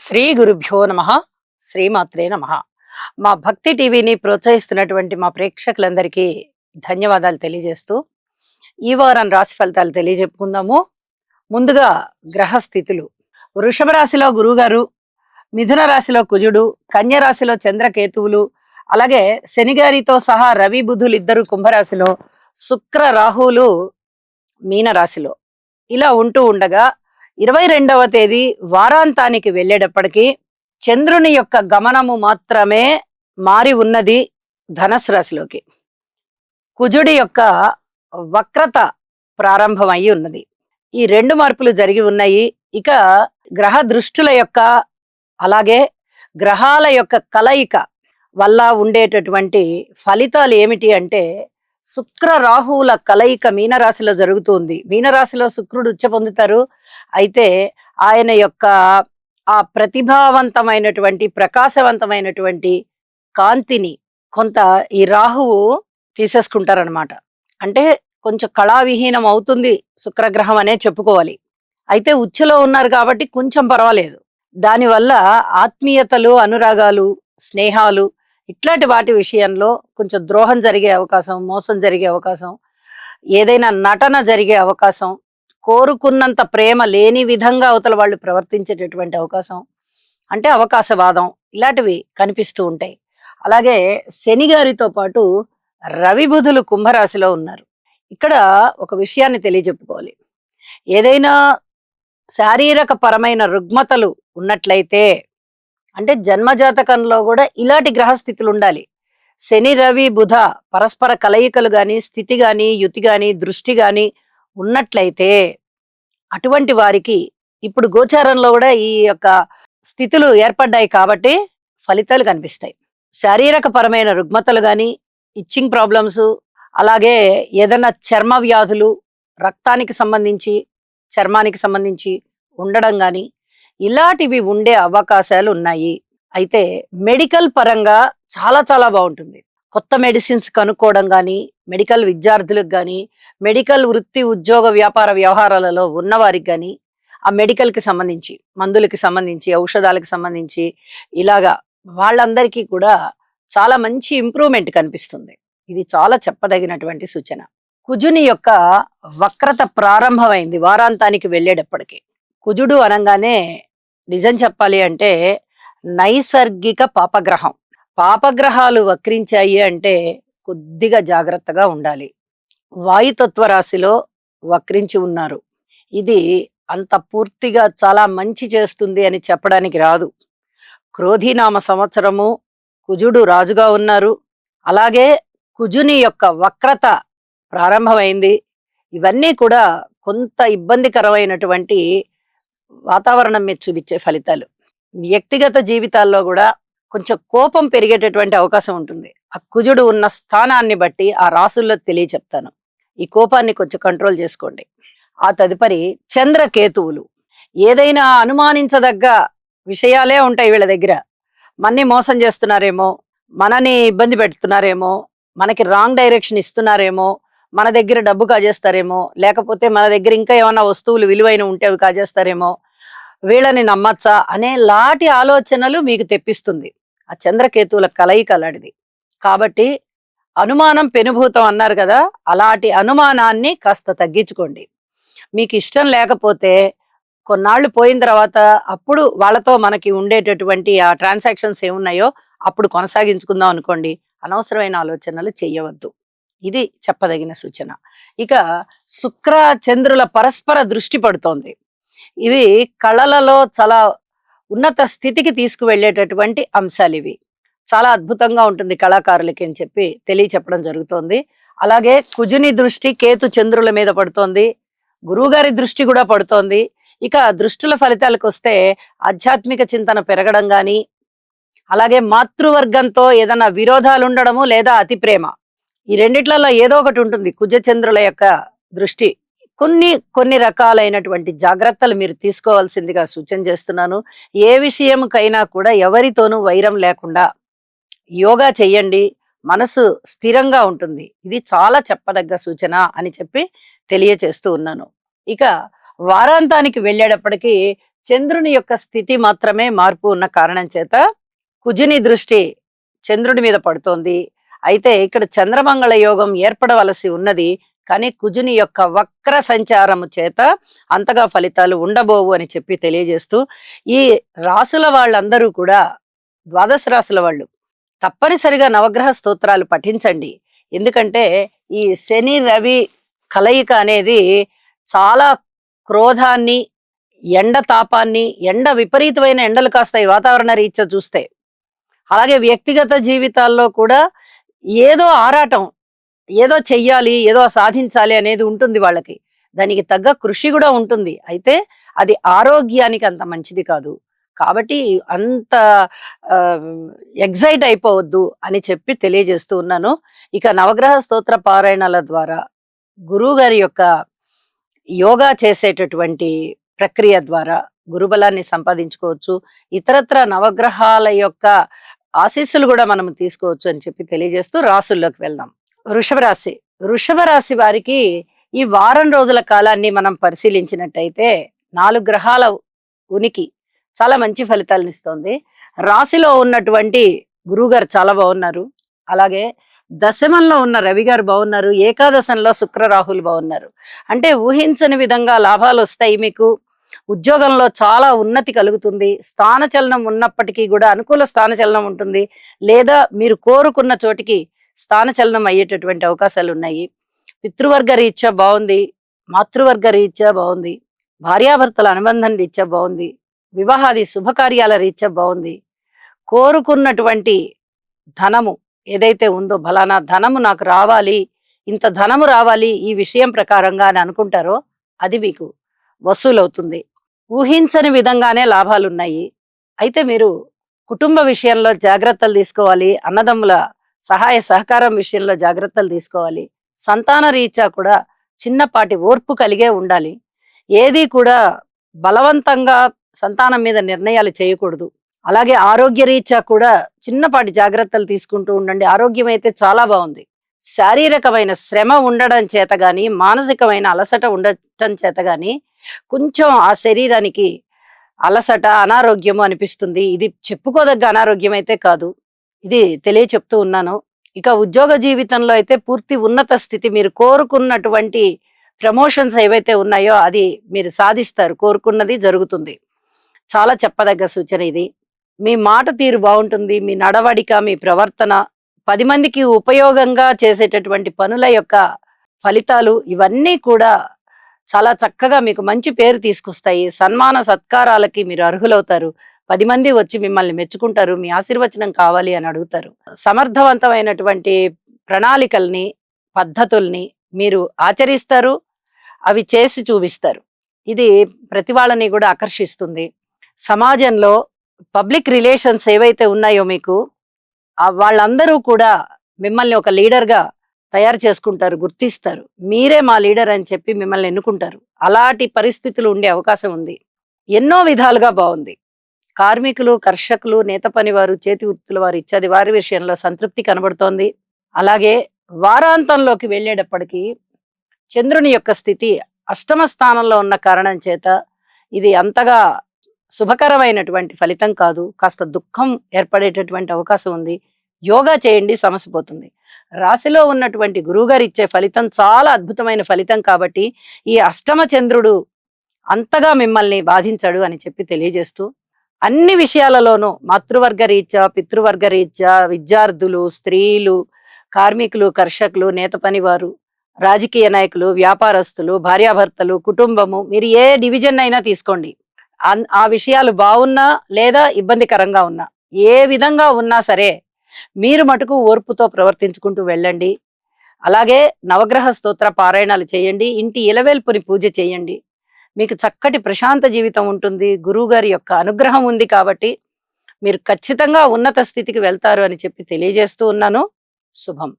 శ్రీ గురుభ్యో నమః. శ్రీమాత్రే నమః. మా భక్తి టీవీని ప్రోత్సహిస్తున్నటువంటి మా ప్రేక్షకులందరికీ ధన్యవాదాలు తెలియజేస్తూ ఈ వారం రాశి ఫలితాలు తెలియజెప్పుకుందాము. ముందుగా గ్రహ స్థితులు. వృషభ రాశిలో గురువుగారు, మిథున రాశిలో కుజుడు, కన్య రాశిలో చంద్రకేతువులు, అలాగే శనిగారితో సహా రవి బుధులు ఇద్దరు కుంభరాశిలో, శుక్ర రాహువులు మీన రాశిలో ఇలా ఉంటూ ఉండగా 22వ తేదీ వారాంతానికి వెళ్ళేటప్పటికి చంద్రుని యొక్క గమనము మాత్రమే మారి ఉన్నది ధనస్సు రాశిలోకి. కుజుడి యొక్క వక్రత ప్రారంభమై ఉన్నది. ఈ రెండు మార్పులు జరిగి ఉన్నాయి. ఇక గ్రహ దృష్టుల యొక్క అలాగే గ్రహాల యొక్క కలయిక వల్ల ఉండేటటువంటి ఫలితాలు ఏమిటి అంటే, శుక్ర రాహువుల కలయిక మీనరాశిలో జరుగుతుంది. మీనరాశిలో శుక్రుడు ఉచ్చ పొందుతారు. అయితే ఆయన యొక్క ఆ ప్రతిభావంతమైనటువంటి ప్రకాశవంతమైనటువంటి కాంతిని కొంత ఈ రాహువు తీసేసుకుంటారనమాట. అంటే కొంచెం కళావిహీనం అవుతుంది శుక్రగ్రహం అనే చెప్పుకోవాలి. అయితే ఉచ్చలో ఉన్నారు కాబట్టి కొంచెం పర్వాలేదు. దానివల్ల ఆత్మీయతలు, అనురాగాలు, స్నేహాలు ఇట్లాంటి వాటి విషయంలో కొంచెం ద్రోహం జరిగే అవకాశం, మోసం జరిగే అవకాశం, ఏదైనా నటన జరిగే అవకాశం, కోరుకున్నంత ప్రేమ లేని విధంగా అవతల వాళ్ళు ప్రవర్తించేటటువంటి అవకాశం, అంటే అవకాశవాదం, ఇలాంటివి కనిపిస్తూ ఉంటాయి. అలాగే శని గారితో పాటు రవి బుధులు కుంభరాశిలో ఉన్నారు. ఇక్కడ ఒక విషయాన్ని తెలియజెప్పుకోవాలి. ఏదైనా శారీరక పరమైన రుగ్మతలు ఉన్నట్లయితే, అంటే జన్మజాతకంలో కూడా ఇలాంటి గ్రహస్థితులు ఉండాలి. శని రవి బుధ పరస్పర కలయికలు గాని, స్థితి గాని, యుతి గాని, దృష్టి గాని ఉన్నట్లయితే అటువంటి వారికి ఇప్పుడు గోచారంలో కూడా ఈ యొక్క స్థితులు ఏర్పడ్డాయి కాబట్టి ఫలితాలు కనిపిస్తాయి. శారీరక పరమైన రుగ్మతలు గాని, ఇచ్చింగ్ ప్రాబ్లమ్స్, అలాగే ఏదైనా చర్మ వ్యాధులు, రక్తానికి సంబంధించి, చర్మానికి సంబంధించి ఉండడం గాని ఇలాంటివి ఉండే అవకాశాలు ఉన్నాయి. అయితే మెడికల్ పరంగా చాలా చాలా బాగుంటుంది. కొత్త మెడిసిన్స్ కనుక్కోవడం గాని, మెడికల్ విద్యార్థులకు గాని, మెడికల్ వృత్తి ఉద్యోగ వ్యాపార వ్యవహారాలలో ఉన్నవారికి గాని, ఆ మెడికల్ కి సంబంధించి, మందులకి సంబంధించి, ఔషధాలకు సంబంధించి ఇలాగా వాళ్ళందరికీ కూడా చాలా మంచి ఇంప్రూవ్మెంట్ కనిపిస్తుంది. ఇది చాలా చెప్పదగినటువంటి సూచన. కుజుని యొక్క వక్రత ప్రారంభమైంది వారాంతానికి వెళ్ళేటప్పటికి. కుజుడు అనగానే నిజం చెప్పాలి అంటే నైసర్గిక పాపగ్రహం. పాపగ్రహాలు వక్రించాయి అంటే కొద్దిగా జాగ్రత్తగా ఉండాలి. వాయుతత్వ రాశిలో వక్రించి ఉన్నారు. ఇది అంత పూర్తిగా చాలా మంచి చేస్తుంది అని చెప్పడానికి రాదు. క్రోధినామ సంవత్సరము, కుజుడు రాజుగా ఉన్నారు. అలాగే కుజుని యొక్క వక్రత ప్రారంభమైంది. ఇవన్నీ కూడా కొంత ఇబ్బందికరమైనటువంటి వాతావరణం మీద చూపించే ఫలితాలు. వ్యక్తిగత జీవితాల్లో కూడా కొంచెం కోపం పెరిగేటటువంటి అవకాశం ఉంటుంది. ఆ కుజుడు ఉన్న స్థానాన్ని బట్టి ఆ రాసుల్లో తెలియచెప్తాను. ఈ కోపాన్ని కొంచెం కంట్రోల్ చేసుకోండి. ఆ తదుపరి చంద్రకేతువులు. ఏదైనా అనుమానించదగ్గ విషయాలే ఉంటాయి వీళ్ళ దగ్గర. మనని మోసం చేస్తున్నారేమో, మనని ఇబ్బంది పెడుతున్నారేమో, మనకి రాంగ్ డైరెక్షన్ ఇస్తున్నారేమో, మన దగ్గర డబ్బు కాజేస్తారేమో, లేకపోతే మన దగ్గర ఇంకా ఏమైనా వస్తువులు విలువైన ఉంటే అవి కాజేస్తారేమో, వీళ్ళని నమ్మచ్చా అనే లాంటి ఆలోచనలు మీకు తెప్పిస్తుంది ఆ చంద్రకేతువుల కలయిక అలాంటిది. కాబట్టి అనుమానం పెనుభూతం అన్నారు కదా, అలాంటి అనుమానాన్ని కాస్త తగ్గించుకోండి. మీకు ఇష్టం లేకపోతే కొన్నాళ్ళు పోయిన తర్వాత అప్పుడు వాళ్ళతో మనకి ఉండేటటువంటి ఆ ట్రాన్సాక్షన్స్ ఏమున్నాయో అప్పుడు కొనసాగించుకుందాం అనుకోండి. అనవసరమైన ఆలోచనలు చెయ్యవద్దు. ఇది చెప్పదగిన సూచన. ఇక శుక్ర చంద్రుల పరస్పర దృష్టి పడుతోంది. ఇవి కళలలో చాలా ఉన్నత స్థితికి తీసుకువెళ్ళేటటువంటి అంశాలు. ఇవి చాలా అద్భుతంగా ఉంటుంది కళాకారులకి అని చెప్పి తెలియచెప్పడం జరుగుతోంది. అలాగే కుజుని దృష్టి కేతు చంద్రుల మీద పడుతోంది. గురువుగారి దృష్టి కూడా పడుతోంది. ఇక దృష్టుల ఫలితాలకు వస్తే ఆధ్యాత్మిక చింతన పెరగడం గాని, అలాగే మాతృవర్గంతో ఏదైనా విరోధాలు ఉండడము లేదా అతి ప్రేమ, ఈ రెండిట్లలో ఏదో ఒకటి ఉంటుంది. కుజ చంద్రుల యొక్క దృష్టి. కొన్ని రకాలైనటువంటి జాగ్రత్తలు మీరు తీసుకోవాల్సిందిగా సూచన చేస్తున్నాను. ఏ విషయంకైనా కూడా ఎవరితోనూ వైరం లేకుండా యోగా చెయ్యండి. మనసు స్థిరంగా ఉంటుంది. ఇది చాలా చెప్పదగ్గ సూచన అని చెప్పి తెలియచేస్తూ ఉన్నాను. ఇక వారాంతానికి వెళ్ళేటప్పటికి చంద్రుని యొక్క స్థితి మాత్రమే మార్పు ఉన్న కారణం చేత కుజుని దృష్టి చంద్రుడి మీద పడుతోంది. అయితే ఇక్కడ చంద్రమంగళ యోగం ఏర్పడవలసి ఉన్నది. కానీ కుజుని యొక్క వక్ర సంచారము చేత అంతగా ఫలితాలు ఉండబోవు అని చెప్పి తెలియజేస్తూ, ఈ రాసుల వాళ్ళందరూ కూడా ద్వాదశ రాసుల వాళ్ళు తప్పనిసరిగా నవగ్రహ స్తోత్రాలు పఠించండి. ఎందుకంటే ఈ శని రవి కలయిక అనేది చాలా క్రోధాన్ని, ఎండ తాపాన్ని, ఎండ విపరీతమైన ఎండలు కాస్తాయి వాతావరణ రీత్యా చూస్తే. అలాగే వ్యక్తిగత జీవితాల్లో కూడా ఏదో ఆరాటం, ఏదో చెయ్యాలి, ఏదో సాధించాలి అనేది ఉంటుంది వాళ్ళకి. దానికి తగ్గ కృషి కూడా ఉంటుంది. అయితే అది ఆరోగ్యానికి అంత మంచిది కాదు. కాబట్టి అంత ఎగ్జైట్ అయిపోవద్దు అని చెప్పి తెలియజేస్తూ ఉన్నాను. ఇక నవగ్రహ స్తోత్ర పారాయణాల ద్వారా గురువు గారి యొక్క యోగా చేసేటటువంటి ప్రక్రియ ద్వారా గురుబలాన్ని సంపాదించుకోవచ్చు. ఇతరత్ర నవగ్రహాల యొక్క ఆశీస్సులు కూడా మనం తీసుకోవచ్చు అని చెప్పి తెలియజేస్తూ రాసుల్లోకి వెళ్దాం. వృషభ రాశి. వృషభ రాశి వారికి ఈ వారం రోజుల కాలాన్ని మనం పరిశీలించినట్టయితే 4 గ్రహాల ఉనికి చాలా మంచి ఫలితాలను ఇస్తోంది. రాశిలో ఉన్నటువంటి గురువుగారు చాలా బాగున్నారు. అలాగే దశమంలో ఉన్న రవి గారు బాగున్నారు. ఏకాదశంలో శుక్ర రాహులు బాగున్నారు. అంటే ఊహించని విధంగా లాభాలు వస్తాయి. మీకు ఉద్యోగంలో చాలా ఉన్నతి కలుగుతుంది. స్థానచలనం ఉన్నప్పటికీ కూడా అనుకూల స్థానచలనం ఉంటుంది. లేదా మీరు కోరుకున్న చోటికి స్థానచలనం అయ్యేటటువంటి అవకాశాలు ఉన్నాయి. పితృవర్గ రీత్యా బాగుంది. మాతృవర్గ రీత్యా బాగుంది. భార్యాభర్తల అనుబంధం రీత్యా బాగుంది. వివాహాది శుభకార్యాల రీత్యా బాగుంది. కోరుకున్నటువంటి ధనము ఏదైతే ఉందో, ఫలానా ధనము నాకు రావాలి, ఇంత ధనము రావాలి ఈ విషయం ప్రకారంగా అని అనుకుంటారో అది మీకు వసూలవుతుంది. ఊహించని విధంగానే లాభాలున్నాయి. అయితే మీరు కుటుంబ విషయంలో జాగ్రత్తలు తీసుకోవాలి. అన్నదమ్ముల సహాయ సహకారం విషయంలో జాగ్రత్తలు తీసుకోవాలి. సంతాన రీత్యా కూడా చిన్నపాటి ఓర్పు కలిగే ఉండాలి. ఏది కూడా బలవంతంగా సంతానం మీద నిర్ణయాలు చేయకూడదు. అలాగే ఆరోగ్య రీత్యా కూడా చిన్నపాటి జాగ్రత్తలు తీసుకుంటూ ఉండండి. ఆరోగ్యం అయితే చాలా బాగుంది. శారీరకమైన శ్రమ ఉండడం చేత గాని, మానసికమైన అలసట ఉండటం చేత గాని కొంచెం ఆ శరీరానికి అలసట, అనారోగ్యము అనిపిస్తుంది. ఇది చెప్పుకోదగ్గ అనారోగ్యం అయితే కాదు. ఇది చెప్తూ ఉన్నాను. ఇక ఉద్యోగ జీవితంలో అయితే పూర్తి ఉన్నత స్థితి, మీరు కోరుకున్నటువంటి ప్రమోషన్స్ ఏవైతే ఉన్నాయో అది మీరు సాధిస్తారు. కోరుకున్నది జరుగుతుంది. చాలా చెప్పదగ్గ సూచన ఇది. మీ మాట తీరు బాగుంటుంది. మీ నడవడిక, మీ ప్రవర్తన 10 మందికి ఉపయోగంగా చేసేటటువంటి పనుల యొక్క ఫలితాలు ఇవన్నీ కూడా చాలా చక్కగా మీకు మంచి పేరు తీసుకొస్తాయి. సన్మాన సత్కారాలకి మీరు అర్హులవుతారు. 10 మంది వచ్చి మిమ్మల్ని మెచ్చుకుంటారు. మీ ఆశీర్వచనం కావాలి అని అడుగుతారు. సమర్థవంతమైనటువంటి ప్రణాళికల్ని, పద్ధతుల్ని మీరు ఆచరిస్తారు. అవి చేసి చూపిస్తారు. ఇది ప్రతి వాళ్ళని కూడా ఆకర్షిస్తుంది. సమాజంలో పబ్లిక్ రిలేషన్స్ ఏవైతే ఉన్నాయో మీకు, వాళ్ళందరూ కూడా మిమ్మల్ని ఒక లీడర్గా తయారు చేసుకుంటారు, గుర్తిస్తారు. మీరే మా లీడర్ అని చెప్పి మిమ్మల్ని ఎన్నుకుంటారు. అలాంటి పరిస్థితులు ఉండే అవకాశం ఉంది. ఎన్నో విధాలుగా బాగుంది. కార్మికులు, కర్షకులు, నేత పని వారు, చేతి వృత్తుల వారు ఇత్యాది వారి విషయంలో సంతృప్తి కనబడుతోంది. అలాగే వారాంతంలోకి వెళ్ళేటప్పటికీ చంద్రుని యొక్క స్థితి అష్టమ స్థానంలో ఉన్న కారణం చేత ఇది అంతగా శుభకరమైనటువంటి ఫలితం కాదు. కాస్త దుఃఖం ఏర్పడేటటువంటి అవకాశం ఉంది. యోగా చేయండి, సమస్య పోతుంది. రాశిలో ఉన్నటువంటి గురువుగారు ఇచ్చే ఫలితం చాలా అద్భుతమైన ఫలితం కాబట్టి ఈ అష్టమ చంద్రుడు అంతగా మిమ్మల్ని బాధించడు అని చెప్పి తెలియజేస్తూ, అన్ని విషయాలలోనూ మాతృవర్గ రీత్యా, పితృవర్గ రీత్యా, విద్యార్థులు, స్త్రీలు, కార్మికులు, కర్షకులు, నేత పనివారు, రాజకీయ నాయకులు, వ్యాపారస్తులు, భార్యాభర్తలు, కుటుంబము, మీరు ఏ డివిజన్ అయినా తీసుకోండి. ఆ విషయాలు బాగున్నా లేదా ఇబ్బందికరంగా ఉన్నా, ఏ విధంగా ఉన్నా సరే మీరు మటుకు ఓర్పుతో ప్రవర్తించుకుంటూ వెళ్ళండి. అలాగే నవగ్రహ స్తోత్ర పారాయణాలు చేయండి. ఇంటి ఇలవేల్పుని పూజ చేయండి. మీకు చక్కటి ప్రశాంత జీవితం ఉంటుంది. గురువు గారి యొక్క అనుగ్రహం ఉంది కాబట్టి మీరు ఖచ్చితంగా ఉన్నత స్థితికి వెళ్తారు అని చెప్పి తెలియజేస్తూ ఉన్నాను. శుభం.